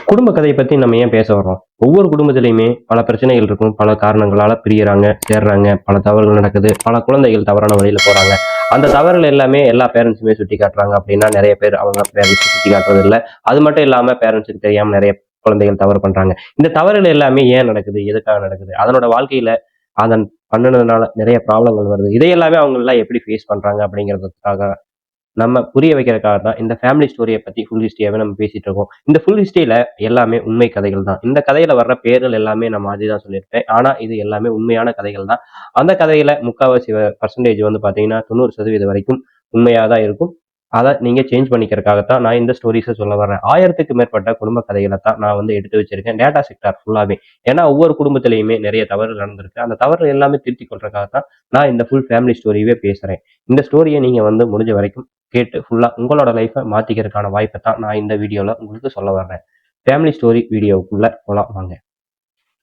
குடும்ப கதையை பத்தி நம்ம ஏன் பேச வர்றோம்? ஒவ்வொரு குடும்பத்திலயுமே பல பிரச்சனைகள் இருக்கும். பல காரணங்களால பிரியறாங்க, சேர்றாங்க, பல தவறுகள் நடக்குது. பல குழந்தைகள் தவறான வழியில போறாங்க. அந்த தவறுகள் எல்லாமே எல்லா பேரண்ட்ஸுமே சுட்டி காட்டுறாங்க அப்படின்னா, நெறைய பேர் அவங்க பேரண்ட்ஸ் சுட்டி காட்டுறது இல்ல. அது மட்டும் இல்லாம பேரண்ட்ஸுக்கு தெரியாம நெறைய குழந்தைகள் தவறு பண்றாங்க. இந்த தவறுகள் எல்லாமே ஏன் நடக்குது? எதுக்காக நடக்குது? அதனோட வாழ்க்கையில அதன் பண்ணுனதுனால நெறைய ப்ராப்ளங்கள் வருது. இதை எல்லாமே அவங்கலாம் எப்படி ஃபேஸ் பண்றாங்க அப்படிங்கிறதுக்காக நம்ம புரிய வைக்கிறதுக்காக தான் இந்த ஃபேமிலி ஸ்டோரிய பத்தி ஃபுல் ஹிஸ்டரியாவே நம்ம பேசிட்டு இருக்கோம். இந்த ஃபுல் ஹிஸ்டரியில எல்லாமே உண்மை கதைகள் தான். இந்த கதையில வர்ற பேர்கள் எல்லாமே நான் மாத்தி தான் சொல்லியிருப்பேன். ஆனா இது எல்லாமே உண்மையான கதைகள் தான். அந்த கதையில முக்காவாசி பெர்சன்டேஜ் வந்து பார்த்தீங்கன்னா 90% வரைக்கும் உண்மையா தான் இருக்கும். அத நீங்க சேஞ்ச் பண்ணிக்கிறதுக்காகத்தான் நான் இந்த ஸ்டோரீஸ சொல்ல வர்றேன். 1000த்துக்கும் மேற்பட்ட குடும்ப கதைகள தான் நான் வந்து எடுத்து வச்சிருக்கேன். டேட்டா செக்டார் ஃபுல்லாவே. ஏன்னா ஒவ்வொரு குடும்பத்திலயுமே நெறைய தவறு நடந்திருக்கு. அந்த தவறு எல்லாமே திருத்திக் கொள்றதுக்காகத்தான் நான் இந்த ஃபுல் ஃபேமிலி ஸ்டோரியவே பேசுறேன். இந்த ஸ்டோரிய நீங்க வந்து முடிஞ்ச வரைக்கும் கேட்டு ஃபுல்லா உங்களோட லைஃப்ப மாத்திக்கிறதுக்கான வாய்ப்ப தான் நான் இந்த வீடியோல உங்களுக்கு சொல்ல வர்றேன். ஃபேமிலி ஸ்டோரி வீடியோக்குள்ள போலாம் வாங்க.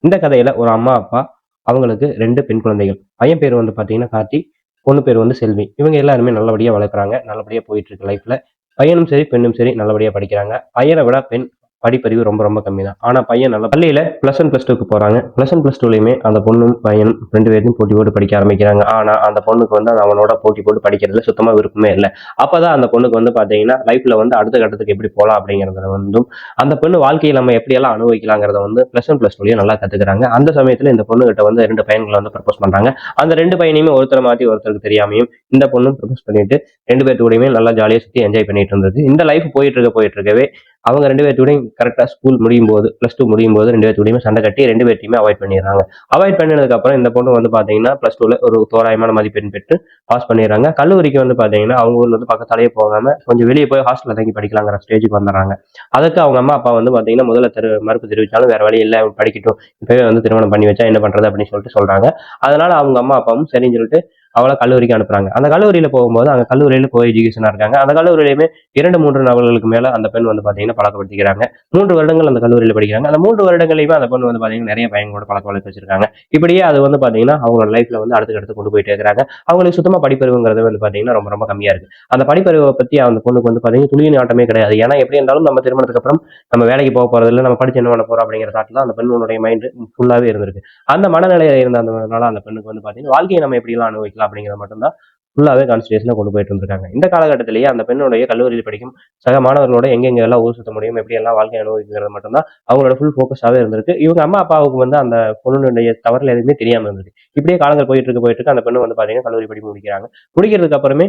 இந்த கதையில ஒரு அம்மா, அப்பா அவங்களுக்கு 2 பெண் குழந்தைகள். பையன் பேரு வந்து பார்த்தீங்கன்னா கார்த்தி, பொண்ணு பேரு வந்து செல்வி. இவங்க எல்லாருமே நல்லபடியா வளர்க்குறாங்க. நல்லபடியா போயிட்டு இருக்கு லைஃப்ல. பையனும் சரி, பெண்ணும் சரி நல்லபடியா படிக்கிறாங்க. பையன விட பெண் படிப்பறிவு ரொம்ப ரொம்ப கம்மி தான். ஆனா பையன் நல்ல பள்ளியில +1 +2க்கு போறாங்க. +1 +2லயுமே அந்த பொண்ணும், பையனும் 2 பேரும் போட்டி போட்டு படிக்க ஆரம்பிக்கிறாங்க. ஆனா அந்த பொண்ணுக்கு வந்து அவனோட போட்டி போட்டு படிக்கிறதுல சுத்தமா விருப்பமே இல்ல. அப்பதான் அந்த பொண்ணுக்கு வந்து பார்த்தீங்கன்னா, லைஃப்ல வந்து அடுத்த கட்டத்துக்கு எப்படி போலாம் அப்படிங்கிறதுல வந்தும், அந்த பொண்ணு வாழ்க்கைய நம்ம எப்படியெல்லாம் அனுபவிக்கலாங்கிறத வந்து +1 +2லயே நல்லா கத்துக்கிறாங்க. அந்த சமயத்துல இந்த பொண்ணுகிட்ட வந்து 2 பையன்கள வந்து ப்ரப்போஸ் பண்றாங்க. அந்த 2 பையனையுமே ஒருத்தர மாத்தி ஒருத்தருக்கு தெரியாமயும் இந்த பொண்ணும் ப்ரப்போஸ் பண்ணிட்டு 2 பேத்து கூடயுமே நல்லா ஜாலியா சுத்தி என்ஜாய் பண்ணிட்டு இருந்தது. இந்த லைஃப் போயிட்டு இருக்கவே அவங்க 2 பேத்து கூடயும் கரெக்ட்டா ஸ்கூல் முடியும்போது, +2 முடியும்போது 2 பேத்து கூடயுமே சண்டை கட்டி 2 பேத்தையுமே அவாய்ட் பண்ணிடுறாங்க. அவாய்ட் பண்ணினதுக்கு அப்புறம் இந்த பொண்ணு வந்து பார்த்தீங்கன்னா, +2ல ஒரு தோராயமான மதிப்பெண் பெற்று பாஸ் பண்ணிடுறாங்க. கல்லூரிக்கு வந்து பார்த்தீங்கன்னா, அவங்க ஊர்ல இருந்து பக்கத்தாலேயே போகாம கொஞ்சம் வெளிய போய் ஹாஸ்டல்ல தங்கி படிக்கலாங்கிற ஸ்டேஜ்க்கு வந்துடுறாங்க. அதுக்கு அவங்க அம்மா, அப்பா வந்து பார்த்தீங்கன்னா, முதல்ல மறுப்பு தெரிவிச்சாலும் வேற வழி இல்ல படிக்கட்டும். இப்பவே வந்து திருமணம் பண்ணி வச்சா என்ன பண்றது அப்படின்னு சொல்லிட்டு சொல்றாங்க. அதனால அவங்க அம்மா, அப்பாவும் சரின்னு சொல்லிட்டு அவள கல்லூரிக்கு அனுப்புறாங்க. அந்த கல்லூரியில போகும்போது அங்க கல்லூரியில கோ எஜுகேஷனா இருக்காங்க. அந்த கல்லூரியிலுமே 2, 3 நபர்களுக்கு மேல அந்த பெண் வந்து பார்த்தீங்கன்னா பழக்கப்படுத்திக்கிறாங்க. 3 வருடங்கள் அந்த கல்லூரியில படிக்கிறாங்க. அந்த 3 வருடங்களையுமே அந்த பொண்ணு வந்து பார்த்தீங்கன்னா, நெறைய பையன்களோட பழக்கவழக்கம் வச்சிருக்காங்க. இப்படியே அது வந்து பார்த்தீங்கன்னா, அவங்களோட லைஃப்ல வந்து அடுத்துக்கு அடுத்து கொண்டு போயிட்டே இருக்கிறாங்க. அவங்களுக்கு சுத்தமா படிப்பறிவுங்கிறது வந்து பார்த்தீங்கன்னா, ரொம்ப ரொம்ப கம்மியா இருக்கு. அந்த படிப்பறிவ பத்தி அந்த பொண்ணுக்கு வந்து பார்த்தீங்கன்னா, துளியும் நாட்டமே கிடையாது. ஏன்னா எப்படி இருந்தாலும் நம்ம திருமணத்துக்கு அப்புறம் நம்ம வேலைக்கு போறதில்ல, நம்ம படிச்சு என்ன பண்ண போறோம் அப்படிங்கிற தாட்ல தான் அந்த பெண்ணுடைய மைண்ட் ஃபுல்லாவே இருந்திருக்கு. அந்த மனநிலையில இருந்ததுனால அந்த பெண்ணுக்கு வந்து பார்த்தீங்கன்னா, வாழ்க்கைய நம்ம எப்படிலாம் அனுபவிக்கலாம் அப்படிங்கிறது மட்டும் தான் ஃபுல்லாவே கான்சன்ட்ரேஷனா கொண்டு போயிட்டு இருந்திருக்காங்க. இந்த காலகட்டத்திலேயே அந்த பெண்ணுடைய கல்லூரியில் படிக்கும் சக மாணவர்களோட எங்கெங்கெல்லாம் ஊர் சுத்த முடியும், எப்படியெல்லாம் வாழ்க்கை அனுபவிக்கிறது மட்டும் தான் அவங்களோட ஃபுல் ஃபோக்கஸாவே இருந்திருக்கு. இவங்க அம்மா, அப்பாவுக்கு வந்து அந்த பொண்ணுடைய தவறுகள் எதுவுமே தெரியாம இருந்தது. இப்படியே காலங்கள் போயிட்டு இருக்கு. அந்த பெண்ணு வந்து பார்த்தீங்கன்னா, கல்லூரி படிப்பு முடிக்கிறாங்க. முடிக்கிறதுக்கு அப்புறமே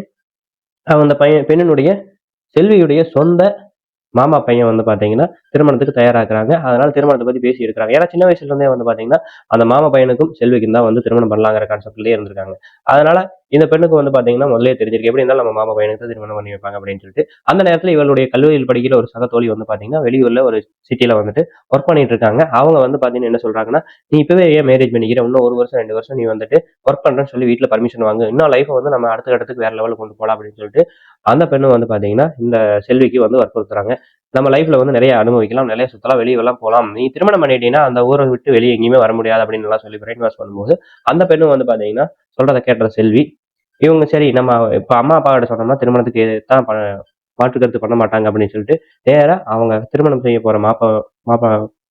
அந்த பெண்ணினுடைய செல்வியுடைய சொந்த மாமா பையன் வந்து பார்த்தீங்கன்னா, திருமணத்துக்கு தயாராகுறாங்க. அதனால திருமணத்த பத்தி பேசி இருக்கிறாங்க. ஏன்னா சின்ன வயசுல இருந்தே வந்து பார்த்தீங்கன்னா, அந்த மாமா பையனுக்கும், செல்விக்கும் தான் வந்து திருமணம் பண்ணலாங்கிற கான்செப்ட்லயே இருந்திருக்காங்க. அதனால இந்த பெண்ணுக்கு வந்து பார்த்தீங்கன்னா, முதல்லயே தெரிஞ்சிருக்கு. எப்படி இருந்தாலும் நம்ம மாமா பையனுக்கு தான் திருமணம் பண்ணி வைப்பாங்க அப்படின்னு சொல்லிட்டு. அந்த நேரத்துல இவளுடைய கல்லூரியில் படிக்கிற ஒரு சக தோழி வந்து பார்த்தீங்கன்னா, வெளியூர்ல ஒரு சிட்டில வந்துட்டு ஒர்க் பண்ணிட்டு இருக்காங்க. அவங்க வந்து பார்த்தீங்கன்னா என்ன சொல்றாங்கன்னா, "நீ இப்பவே ஏன் மேரேஜ் பண்ணிக்கிற? இன்னும் 1 வருஷம், 2 வருஷம் நீ வந்துட்டு ஒர்க் பண்றேன்னு சொல்லி வீட்ல பர்மிஷன் வாங்கு. இன்னும் லைஃப்ப வந்து நம்ம அடுத்த கட்டத்துக்கு வேற லெவலுக்கு கொண்டு போலாம்" அப்படின்னு சொல்லிட்டு, அந்த பெண்ணும் வந்து பார்த்தீங்கன்னா, இந்த செல்விக்கு வந்து வற்புறுத்துறாங்க. நம்ம லைஃப்ல வந்து நிறைய அனுபவிக்கலாம், நிறைய சுத்தலாம், வெளியலாம் போலாம். நீ திருமணம் பண்ணிட்டீன்னா, அந்த ஊர விட்டு வெளிய எங்கேயுமே வர முடியாது அப்படின்னுலாம் சொல்லி பிரைன் வாஷ் பண்ணும்போது, அந்த பெண்ணும் வந்து பார்த்தீங்கன்னா, சொல்றத கேட்ட செல்வி, இவங்க சரி நம்ம இப்ப அம்மா, அப்பா கிட்ட சொன்னோம்னா திருமணத்துக்கு தான் மாற்று கருத்து பண்ண மாட்டாங்க அப்படின்னு சொல்லிட்டு, நேரா அவங்க திருமணம் செய்ய போற மாப்பா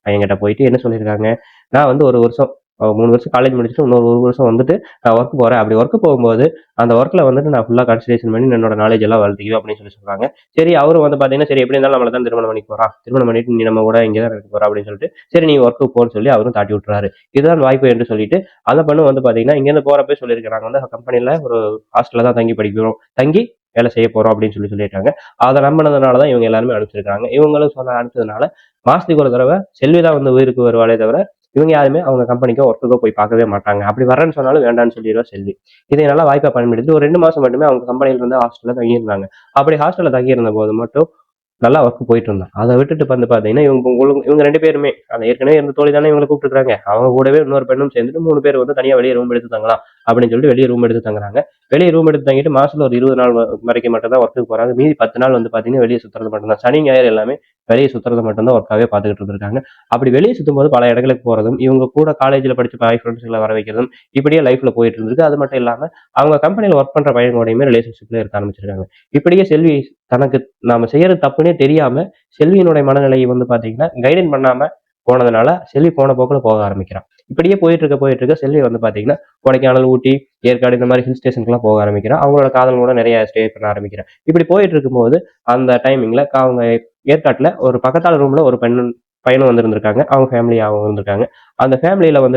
பையன்கிட்ட போயிட்டு என்ன சொல்லியிருக்காங்க, நான் வந்து 1 வருஷம் 3 வருஷம் காலேஜ் முடிச்சுட்டு இன்னொரு 1 வருஷம் வந்துட்டு நான் ஒர்க் போறேன். அப்படி ஒர்க் போகும்போது, அந்த ஒர்க்ல வந்துட்டு நான் ஃபுல்லா கான்சன்ட்ரேஷன் பண்ணி என்னோட நாலேட்ஜ் எல்லாம் வளர்த்துக்குவேன் அப்படின்னு சொல்லி சொல்றாங்க. சரி அவரும் வந்து பார்த்தீங்கன்னா, சரி எப்படி இருந்தாலும் நம்மள தான் திருமணம் பண்ணிக்க போறான். திருமணம் பண்ணிட்டு நீ நம்ம கூட இங்க தான் இருக்க போற அப்படின்னு சொல்லிட்டு, சரி நீ ஒர்க்குக்கு போன்னு சொல்லி அவரும் தாட்டி விட்டுறாரு. இதுதான் வாய்ப்பு என்று சொல்லிட்டு, அந்த பெண்ணும் வந்து பார்த்தீங்கன்னா, இங்கேருந்து போறப்பயே சொல்லியிருக்கு. நாங்க வந்து கம்பெனில ஒரு ஹாஸ்டல்ல தான் தங்கி படிக்கிறோம். தங்கி வேலை செய்ய போறோம் அப்படின்னு சொல்லியிருக்காங்க. அத நம்புனதுனால தான் இவங்க எல்லாருமே அனுப்பிச்சிருக்காங்க. இவங்களும் சொன்ன அனுப்பிச்சதுனால, மாசத்துக்கு ஒரு தடவ செல்வி தான் வந்து உயிருக்கு வருவாளே தவிர, இவங்க யாருமே அவங்க கம்பெனிக்கோ, ஒர்க்குக்கோ போய் பார்க்கவே மாட்டாங்க. அப்படி வரேன்னு சொன்னாலும் வேண்டான்னு சொல்லிருவா செல்வி. இதை நல்லா வாய்ப்பா பயன்படுத்தி ஒரு 2 மாசம் மட்டுமே அவங்க கம்பெனில இருந்து ஹாஸ்டல்ல தங்கியிருந்தாங்க. அப்படி ஹாஸ்டல்ல தங்கியிருந்த போது மட்டும் நல்லா ஒர்க் போயிட்டு இருந்தான். அத விட்டுட்டு வந்து பார்த்தீங்கன்னா, இவங்க 2 பேருமே அந்த ஏற்கனவே இருந்த தோழி தானே இவங்கள கூப்பிட்டுருக்காங்க. அவங்க கூடவே இன்னொரு பெண்ணும் சேர்ந்துட்டு 3 பேர் வந்து தனியா வெளிய ரூம் எடுத்து தங்கலாம் அப்படின்னு சொல்லிட்டு வெளிய ரூம் எடுத்து தங்குறாங்க. வெளிய ரூம் எடுத்து தங்கிட்டு மாசத்துல ஒரு 20 நாள் வரைக்கும் மட்டும் தான் ஒர்க்குக்கு போறாங்க. மீதி 10 நாள் வந்து பார்த்தீங்கன்னா, வெளிய சுத்துறது மட்டும் தான். சனி, ஞாயிறு எல்லாமே வெளியே சுத்துறதை மட்டும்தான் ஒர்க்காவே பார்த்துக்கிட்டு இருந்திருக்காங்க. அப்படி வெளியே சுத்தும்போது பல இடங்களுக்கு போறதும், இவங்க கூட காலேஜ்ல படிச்ச பாய் ஃப்ரெண்ட்ஸ்களை வர வைக்கிறதும், இப்படியே லைஃப்ல போயிட்டு இருந்திருக்கு. அது மட்டும் இல்லாம அவங்க கம்பெனியில் ஒர்க் பண்ற பையனோடையுமே ரிலேஷன்ஷிப்ல இருக்க ஆரம்பிச்சிருக்காங்க. இப்படியே செல்வி தனக்கு நாம செய்யறது தப்புன்னே தெரியாம செல்வியினுடைய மனநிலையை பாத்தீங்கன்னா கைடன் பண்ணாம போனதுனால செல்வி போன போக்குல போக ஆரம்பிக்கிறான். இப்படியே போயிட்டு இருக்க செல்வி பாத்தீங்கன்னா கொடைக்கானல், ஊட்டி, ஏற்காடு இந்த மாதிரி ஹில் ஸ்டேஷனுக்குலாம் போக ஆரம்பிக்கிறான். அவங்களோட காதலோட நிறைய ஸ்டே பண்ண ஆரம்பிக்கிறான். இப்படி போயிட்டு இருக்கும்போது அந்த டைமிங்ல அவங்க ஏற்காட்டுல ஒரு பக்கத்தால ரூம்ல ஒரு பையனும் வந்திருந்திருக்காங்க. அவங்க ஃபேமிலியாவும் இருந்திருக்காங்க. அந்த ஃபேமிலியில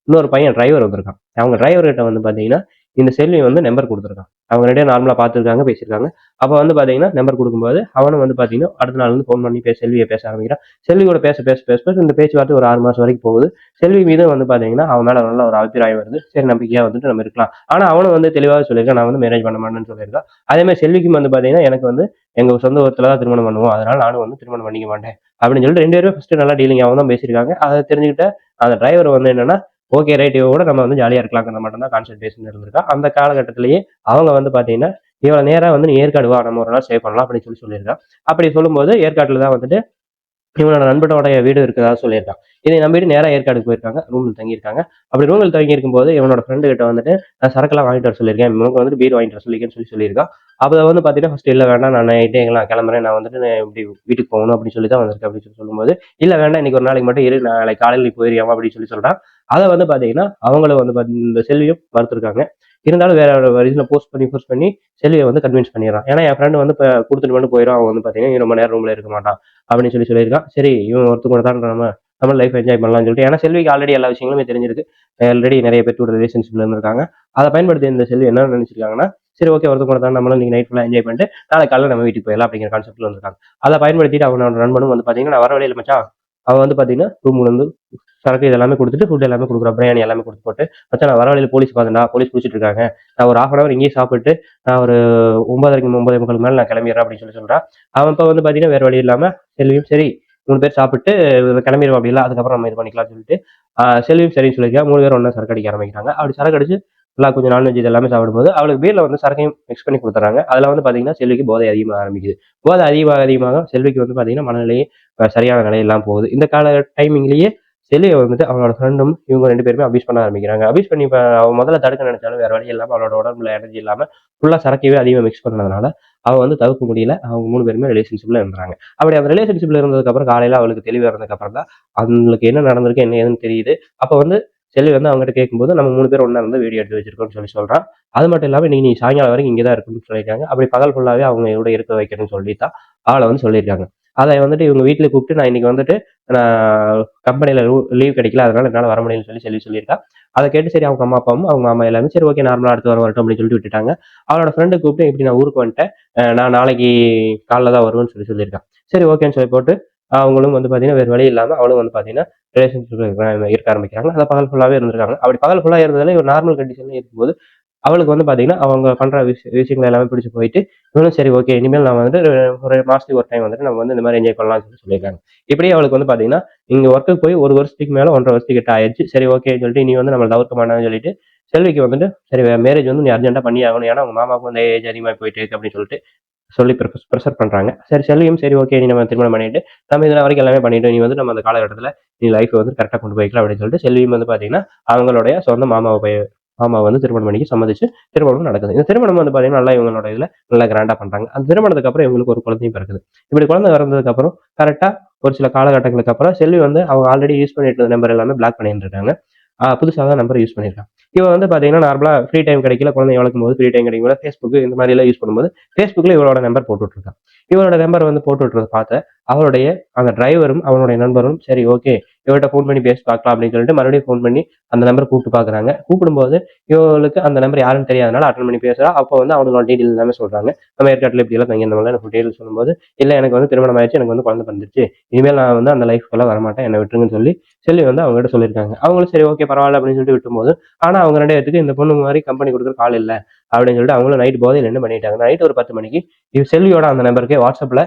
இன்னொரு பையன் டிரைவர் வந்திருக்கான். அவங்க டிரைவர் கிட்ட பாத்தீங்கன்னா இந்த செல்வி நம்பர் கொடுத்துருக்கான். அவங்க ரெண்டே நார்மலா பார்த்துருக்காங்க, பேசியிருக்காங்க. அப்போ பாத்தீங்கன்னா நம்பர் கொடுக்கும்போது அவனும் பாத்தீங்கன்னா அடுத்த நாள் ஃபோன் பண்ணி செல்வியை பேச ஆரம்பிக்கிறான். செல்வியோட பேச பேச பேச பேச இந்த பேச்சுவார்த்தை ஒரு 6 மாசம் வரைக்கும் போகுது. செல்வி மீது பாத்தீங்கன்னா அவன் மேல நல்ல ஒரு அபிப்பிராயம் வருது. சரி நம்பிக்கையா நம்ம இருக்கலாம். ஆனா அவனும் தெளிவாக சொல்லியிருக்கான், நான் மேரேஜ் பண்ண மாட்டேன்னு சொல்லியிருக்கான். அதே மாதிரி செல்விக்கும் பாத்தீங்கன்னா எனக்கு எங்க சொந்த ஊரத்துல தான் திருமணம் பண்ணுவோம், அதனால நானும் திருமணம் பண்ணிக்க மாட்டேன் அப்படின்னு சொல்லிட்டு 2 பேரும் ஃபர்ஸ்ட் நல்லா டீலிங்காகவும் தான் பேசியிருக்காங்க. அதை தெரிஞ்சுக்கிட்ட அந்த டிரைவர் என்னன்னா ஓகே ரைட், இவ கூட நம்ம ஜாலியா இருக்கலாங்கிற மட்டும் தான் கான்செப்ட் பேசிட்டு இருந்திருக்கா. அந்த காலகட்டத்திலேயே அவங்க பாத்தீங்கன்னா இவளை நேரா நீ ஏற்காடு வா, நம்ம ஒரு நாள் ஸ்டே பண்ணலாம் அப்படின்னு சொல்லியிருக்கான். அப்படி சொல்லும்போது ஏற்காட்டுல தான் இவனோட நண்பனோட வீடு இருக்கிறதா சொல்லியிருக்கான். இதை நம்பிட்டு நேரா ஏற்காடுக்கு போயிருக்காங்க. ரூமில் தங்கியிருக்காங்க. அப்படி ரூமில் தங்கி இருக்கும்போது இவனோட ஃப்ரெண்டு கிட்ட நான் சரக்கெல்லாம் வாங்கிட்டு வர சொல்லியிருக்கேன், இவனுக்கு பீர் வாங்கிட்டு வர சொல்லியிருக்கேன்னு சொல்லியிருக்கான். அப்போ பாத்தீங்கன்னா ஃபர்ஸ்ட் இல்ல வேண்டாம், நான் நைட்டே எங்கெல்லாம் கிளம்புறேன், நான் நான் இப்படி வீட்டுக்கு போகணும் அப்படின்னு சொல்லி தான் வந்திருக்கேன் அப்படின்னு சொல்லும்போது, இல்ல வேண்டாம் இன்னைக்கு ஒரு நாளைக்கு மட்டும் இரு, நாளைக்கு காலையில் நீ போயிருவியாமா அப்படின்னு சொல்றான். அதை பாத்தீங்கன்னா அவங்களும் இந்த செல்வியும் மறுத்திருக்காங்க. இருந்தாலும் வேற ஒரு ரீசனை போஸ்ட் பண்ணி செல்வியை கன்வின்ஸ் பண்ணிடுறான். ஏன்னா என் ஃப்ரெண்டு இப்போ கொடுத்துட்டு மட்டும் போயிடும், அவன் பாத்தீங்கன்னா ரொம்ப நேரம் ரூம்ல இருக்க மாட்டான் அப்படின்னு சொல்லியிருக்கான். சரி இவன் ஒருத்தர் கூட தான் நம்ம லைஃப் என்ஜாய் பண்ணலாம்னு சொல்லிட்டு, ஏன்னா செல்விக்கு ஆல்ரெடி எல்லா விஷயங்களுமே தெரிஞ்சிருக்கு. ஆல்ரெடி நிறைய பேர் ரிலேஷன்ஷிப்ல இருந்திருக்காங்க. அதை பயன்படுத்தி இந்த செல்வி என்ன நினைச்சிருக்காங்கன்னா, சரி ஓகே ஒருத்தர் கூட தான் நம்மளும் இன்னைக்கு நைட் ஃபுல்லா என்ஜாய் பண்ணிட்டு நாளைக்கு காலையில் நம்ம வீட்டுக்கு போயிடலாம் அப்படிங்கிற கான்செப்ட்ல வந்திருக்காங்க. அதை பயன்படுத்திட்டு அவனோட நண்பனும் பாத்தீங்கன்னா நான் வர வழியில் மச்சான், அவன் பாத்தீங்கன்னா ரூம்ல சரக்கு இதெல்லாமே கொடுத்துட்டு ஃபுட் எல்லாமே கொடுக்குறான், பிரியாணி எல்லாமே கொடுத்து போட்டு, மச்சான் நான் வர வழியில் போலீஸ் பார்த்தேன்டா, போலீஸ் பிடிச்சிட்டு இருக்காங்க, நான் ஒரு 1/2 இங்கேயே சாப்பிட்டு நான் ஒரு 9:30 மேல நான் கிளம்பிடுறேன் அப்படின்னு சொல்றான். அவன் இப்போ பாத்தீங்கன்னா வேற வழி இல்லாம செல்வியும் சரி 3 பேர் சாப்பிட்டு கிளம்பிடுவோம் அப்படி இல்லை, அதுக்கப்புறம் நம்ம இது பண்ணிக்கலாம்னு சொல்லிட்டு செல்வியும் சரின்னு சொல்லியிருக்கா. 3 பேர் ஒன்றா சரக்கு அடிக்க ஆரம்பிக்கிறாங்க. அப்படி சரக்கு அடிச்சு நல்லா கொஞ்சம் நான்வெஜ் இது எல்லாமே சாப்பிடும்போது அவளுக்கு பீர்ல சரக்கையும் மிக்ஸ் பண்ணி கொடுத்துறாங்க. அதில் பாத்தீங்கன்னா செல்விக்கு போதை அதிகமாக ஆரம்பிக்குது. போதை அதிகமாக செல்விக்கு பாத்தீங்கன்னா மனநிலையே சரியான நிலையெல்லாம் போகுது. இந்த கால டைமிங்லேயே செல்வியை அவனோட ஃப்ரெண்டும் இவங்க 2 பேருமே அபியூஸ் பண்ண ஆரம்பிக்கிறாங்க. அபியூஸ் பண்ணி அவன் முதல்ல தடுக்க நினைச்சாலும் வேற வழி இல்லாமல் அவளோட உடம்புல எனர்ஜி இல்லாம ஃபுல்லா சரக்கையே அதிகமாக மிக்ஸ் பண்ணதுனால அவன் தவிர்க்க முடியல. அவங்க 3 பேருமே ரிலேஷன்ஷிப்ல இருந்தாங்க. அப்படி அந்த ரிலேஷன்ஷிப்ல இருந்ததுக்கு அப்புறம் காலையில அவளுக்கு தெளிவு வந்ததுக்கு அப்புறம் தான் அவங்களுக்கு என்ன நடந்திருக்கு என்ன ஏதுன்னு தெரியுது. அப்ப செல்வி அவங்ககிட்ட கேட்கும்போது நம்ம 3 பேர் ஒண்ணா இருந்து வீடியோ எடுத்து வச்சிருக்கோம்னு சொல்றான். அது மட்டும் இல்லாம நீ சாயங்காலம் வரைக்கும் இங்கதான் இருக்குன்னு சொல்லியிருக்காங்க. அப்படி பகல் ஃபுல்லாவே அவங்க கூட இருக்க வைக்கணும்னு சொல்லித்தான் அவளை சொல்லியிருக்காங்க. அதை இவங்க வீட்டுல கூப்பிட்டு நான் இன்னைக்கு நான் கம்பெனில லீவ் கிடைக்கல, அதனால என்னால வர முடியும்னு செல்வி சொல்லியிருக்கா. அதை கேட்டு சரி அவங்க அம்மா அப்பாவும் அவங்க மாமா எல்லாமே சரி ஓகே நார்மலா அடுத்த வாரம் வரட்டும் அப்படின்னு சொல்லிட்டு விட்டுட்டாங்க. அவளோட ஃப்ரெண்டு கூப்பிட்டு இப்படி நான் ஊருக்கு வந்துட்டேன், நான் நாளைக்கு காலைல தான் வருவேன்னு சொல்லியிருக்கான். சரி ஓகேன்னு சொல்லி போட்டு அவங்களும் பாத்தீங்கன்னா வேறு வழி இல்லாம அவளும் பாத்தீங்கன்னா ரிலேஷன்ஷிப்ல இருக்க ஆரம்பிக்கிறாங்க. அதை பகல் ஃபுல்லாவே இருந்திருக்காங்க. அப்படி பகல் ஃபுல்லா இருந்ததுல ஒரு நார்மல் கண்டிஷன்ல இருக்கும்போது அவளுக்கு பாத்தீங்கன்னா அவங்க பண்ற விஷயங்கள் எல்லாமே பிடிச்சு போயிட்டு இவனும் சரி ஓகே இனிமேல் நான் ஒரு மாசத்துக்கு ஒரு டைம் நம்ம இந்த மாதிரி என்ஜாய் பண்ணலாம்னு சொல்லியிருக்காங்க. இப்படியே அவளுக்கு பாத்தீங்கன்னா இங்க ஒர்க்குக்கு போய் 1 வருஷத்துக்கு மேல 1.5 வருஷத்துக்கு கிட்ட ஆயிடுச்சு. சரி ஓகேன்னு சொல்லிட்டு இனி நம்ம தவிர்க்க மாட்டான்னு சொல்லிட்டு செல்விக்கு சரி மேரேஜ் நீ அர்ஜென்ட்டா பண்ணி ஆகணும், ஏன்னா அவங்க மாமாவுக்கு ஏஜ் அதிகமாக போயிட்டு இருக்கு அப்படின்னு சொல்லிட்டு சொல்லி ப்ரெஷர் பண்றாங்க. சரி செல்வியும் சரி ஓகே நீ நம்ம திருமணம் பண்ணிட்டு நம்ம இதுல வரைக்கும் எல்லாமே பண்ணிட்டோம், நீ நம்ம அந்த காலகட்டத்துல நீ லைஃப் கரெக்டா கொண்டு போய்க்கலாம் அப்படின்னு சொல்லிட்டு செல்வியும் பாத்தீங்கன்னா அவங்களுடைய சொந்த மாமா திருமணம் பண்ணிக்கு சம்மதிச்சு திருமணம் நடக்குது. இந்த திருமணம் பாத்தீங்கன்னா நல்லா இவங்களோட இதுல நல்லா கிராண்டா பண்றாங்க. அந்த திருமணத்துக்கு அப்புறம் இவங்களுக்கு ஒரு குழந்தையும் பிறகுது. இப்படி குழந்தை பிறந்ததுக்கு அப்புறம் கரெக்டா ஒரு சில காலகட்டங்களுக்கு அப்புறம் செல்வி அவங்க ஆல்ரெடி யூஸ் பண்ணிட்டு இருந்த நம்பர் எல்லாமே பிளாக் பண்ணிட்டு இருக்காங்க. புதுசாக தான் நம்பர் யூஸ் பண்ணியிருக்கான். இவன் பாத்தீங்கன்னா நார்மலா ஃப்ரீ டைம் கிடைக்கல, குழந்தை வளர்க்கும் போது ஃப்ரீ டைம் கிடைக்கும் ஃபேஸ்புக் இந்த மாதிரி எல்லாம் யூஸ் பண்ணும்போது ஃபேஸ்புக்ல இவளோட நம்பர் போட்டு இருக்கான். இவனோட நம்பர் போட்டு விட்டுறத பார்த்த அவருடைய அந்த டிரைவரும் அவனுடைய நண்பரும் சரி ஓகே இவர்கிட்ட ஃபோன் பண்ணி பேசி பார்க்கலாம் அப்படின்னு சொல்லிட்டு மறுபடியும் ஃபோன் பண்ணி அந்த நம்பரை கூப்பிட்டு பாக்குறாங்க. கூப்பிடும்போது இவங்களுக்கு அந்த நம்பர் யாருன்னு தெரியாதனால அட்டன் பண்ணி பேசுறா. அப்போ அவங்களோட டீட்டெயில் எல்லாமே சொல்றாங்க. நம்ம ஏற்காட்டில் இப்படி எல்லாம் தங்கி இருந்தவங்க எனக்கு டீட்டெயில் சொல்லும்போது இல்ல எனக்கு திருமணம் ஆயிடுச்சு, எனக்கு குழந்தை பிறந்துருச்சு, இனிமேல் நான் அந்த லைஃப்க்கெல்லாம் வரமாட்டேன், என்ன விட்டுருங்கன்னு சொல்லி அவங்க கிட்ட சொல்லியிருக்காங்க. அவங்களும் சரி ஓகே பரவாயில்ல அப்படின்னு சொல்லிட்டு விட்டும்போது ஆனா அவங்க 2 பேருக்கு இந்த பொண்ணு மாதிரி கம்பெனி கொடுக்குற கால் இல்ல அப்படின்னு சொல்லிட்டு அவங்களும் நைட் போதையில் என்ன பண்ணிட்டாங்க, நைட் ஒரு 10 மணிக்கு செல்வியோட அந்த நம்பருக்கே வாட்ஸ்அப்ல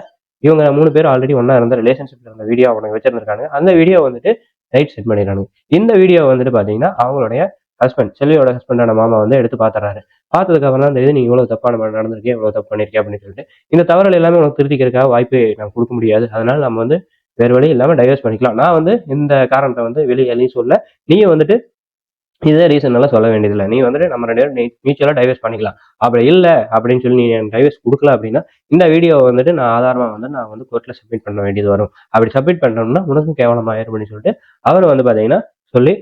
இவங்க 3 பேர் ஆல்ரெடி ஒன்னா இருந்த ரிலேஷன்ஷிப்ல இருந்த வீடியோ அவங்க வச்சிருந்திருக்காங்க. அந்த வீடியோ நைட் செட் பண்ணிடுறாங்க. இந்த வீடியோ பாத்தீங்கன்னா அவங்களுடைய ஹஸ்பண்ட், செல்வியோட ஹஸ்பண்டான மாமா வந்து எடுத்து பாத்துறாரு. பார்த்ததுக்கு அப்புறம் தான் தெரியுது, நீ இவ்வளவு தப்பான நடந்திருக்கே, இவ்வளவு தப்பு பண்ணிருக்கே அப்படின்னு சொல்லிட்டு, இந்த தவறுகள் எல்லாமே உனக்கு திருத்திக்கிறதுக்காக வாய்ப்பு நான் கொடுக்க முடியாது. அதனால நம்ம வந்து வேற வழி இல்லாம டைவர்ஸ் பண்ணிக்கலாம். நான் வந்து இந்த காரணத்தை வந்து வெளியே எதையும் சொல்ல, நீயும் வந்துட்டு இதுதான் ரீசன் எல்லாம் சொல்ல வேண்டியதில்லை. நீ வந்துட்டு நம்ம 2 பேரும் மியூச்சுவலா டைவர்ஸ் பண்ணிக்கலாம். அப்படி இல்ல அப்படின்னு சொல்லி நீ எனக்கு டைவர்ஸ் குடுக்கல அப்படின்னா, இந்த வீடியோவ வந்துட்டு நான் ஆதாரமா வந்து நான் வந்து கோர்ட்ல சப்மிட் பண்ண வேண்டியது வரும். அப்படி சப்மிட் பண்ணோம்னா உனக்கும் கேவலமாயிரும் அப்படின்னு சொல்லிட்டு அவரு வந்து பாத்தீங்கன்னா சொல்லி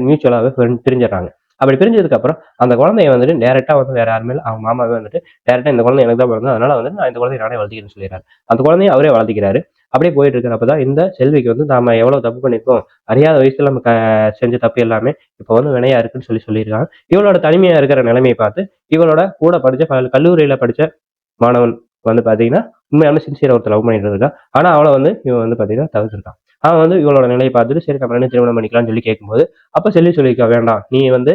மியூச்சுவலாவே பிரிஞ்சிடறாங்க. அப்படி பிரிஞ்சதுக்கு அப்புறம் அந்த குழந்தைய வந்துட்டு டைரக்டா வந்து வேற யாருமே இல்ல, அவங்க மாமாவே வந்துட்டு டைரக்டா இந்த குழந்தை எனக்கு தான் பிறந்தது, அதனால வந்து நான் இந்த குழந்தைய நானே வளர்த்திக்கிறேன்னு சொல்லிடுறாரு. அந்த குழந்தைய அவரே வளர்த்திக்கிறாரு. அப்படியே போயிட்டு இருக்கிறப்பதான் இந்த செல்விக்கு வந்து நாம எவ்வளவு தப்பு பண்ணிருக்கோம், அறியாத வயசுல நம்ம செஞ்ச தப்பு எல்லாமே இப்ப வந்து வினையா இருக்குன்னு சொல்லியிருக்காங்க. இவளோட தனிமையா இருக்கிற நிலைமையை பார்த்து இவளோட கூட படிச்ச கல்லூரியில படிச்ச மாணவன் வந்து பாத்தீங்கன்னா உண்மையாலுமே சின்சியரா ஒருத்தர் லவ் பண்ணிட்டு இருக்கான். ஆனா அவளை வந்து இவன் வந்து பாத்தீங்கன்னா தவிர்த்திருக்கான். அவன் வந்து இவளோட நிலையை பார்த்துட்டு சரி நம்ம என்ன திருமணம் பண்ணிக்கலாம்னு சொல்லி கேட்கும்போது, அப்ப செல்வி சொல்லியிருக்கா, வேண்டாம் நீ வந்து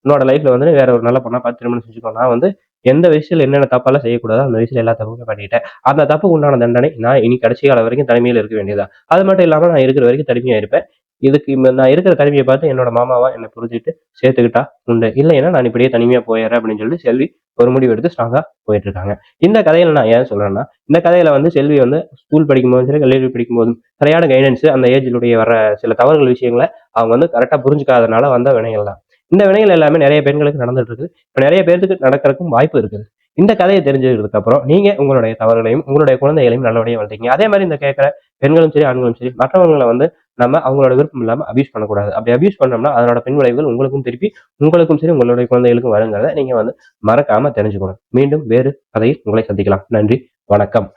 உன்னோட லைஃப்ல வந்து வேற ஒரு நல்ல பொண்ணா பார்த்து திருமணம் செஞ்சுக்கோ. நான் வந்து எந்த வயசுல என்னென்ன தப்பெல்லாம் செய்யக்கூடாதோ அந்த வயசுல எல்லா தப்புமே பண்ணிட்டேன். அந்த தப்புக்கு உண்டான தண்டனை நான் இனி கடைசி காலம் வரைக்கும் தனிமையில இருக்க வேண்டியதா. அது மட்டும் இல்லாம நான் இருக்கிற வரைக்கும் தனிமையா இருப்பேன். இதுக்கு நான் இருக்கிற தனிமையை பார்த்து என்னோட மாமாவா என்னை புரிஞ்சுட்டு சேர்த்துக்கிட்டா உண்டு. இல்லைன்னா நான் இப்படியே தனிமையா போயிடுறேன் அப்படின்னு சொல்லிட்டு செல்வி ஒரு முடிவு எடுத்து ஸ்ட்ராங்கா போயிட்டு இருக்காங்க. இந்த கதையில நான் ஏன் சொல்றேன்னா, இந்த கதையில வந்து செல்வி வந்து ஸ்கூல் படிக்கும்போதும் சரி, கல்லூரி படிக்கும்போதும் சரியான கைடன்ஸ் அந்த ஏஜ்லுடைய வர சில தவறுகள் விஷயங்களை அவங்க வந்து கரெக்டா புரிஞ்சுக்காதனால வந்த வினைகள் தான். இந்த வினைகள் எல்லாமே நிறைய பெண்களுக்கு நடந்துட்டு இருக்கு. இப்ப நிறைய பேருக்கு நடக்கிறதுக்கும் வாய்ப்பு இருக்குது. இந்த கதையை தெரிஞ்சதுக்கு அப்புறம் நீங்க உங்களுடைய தவறுகளையும் உங்களுடைய குழந்தைகளையும் நல்லபடியா வளர்த்தீங்க. அதே மாதிரி இந்த கேட்கிற பெண்களும் சரி ஆண்களும் சரி மற்றவங்களை வந்து நம்ம அவங்களோட விருப்பம் இல்லாம அபியூஸ் பண்ணக்கூடாது. அப்படி அபியூஸ் பண்ணோம்னா அதனோட பின் விளைவுகள் உங்களுக்கும் திருப்பி உங்களுக்கும் சரி உங்களுடைய குழந்தைகளுக்கும் வருங்கிறத நீங்க வந்து மறக்காம தெரிஞ்சுக்கணும். மீண்டும் வேறு கதையில் உங்களை சந்திக்கலாம். நன்றி, வணக்கம்.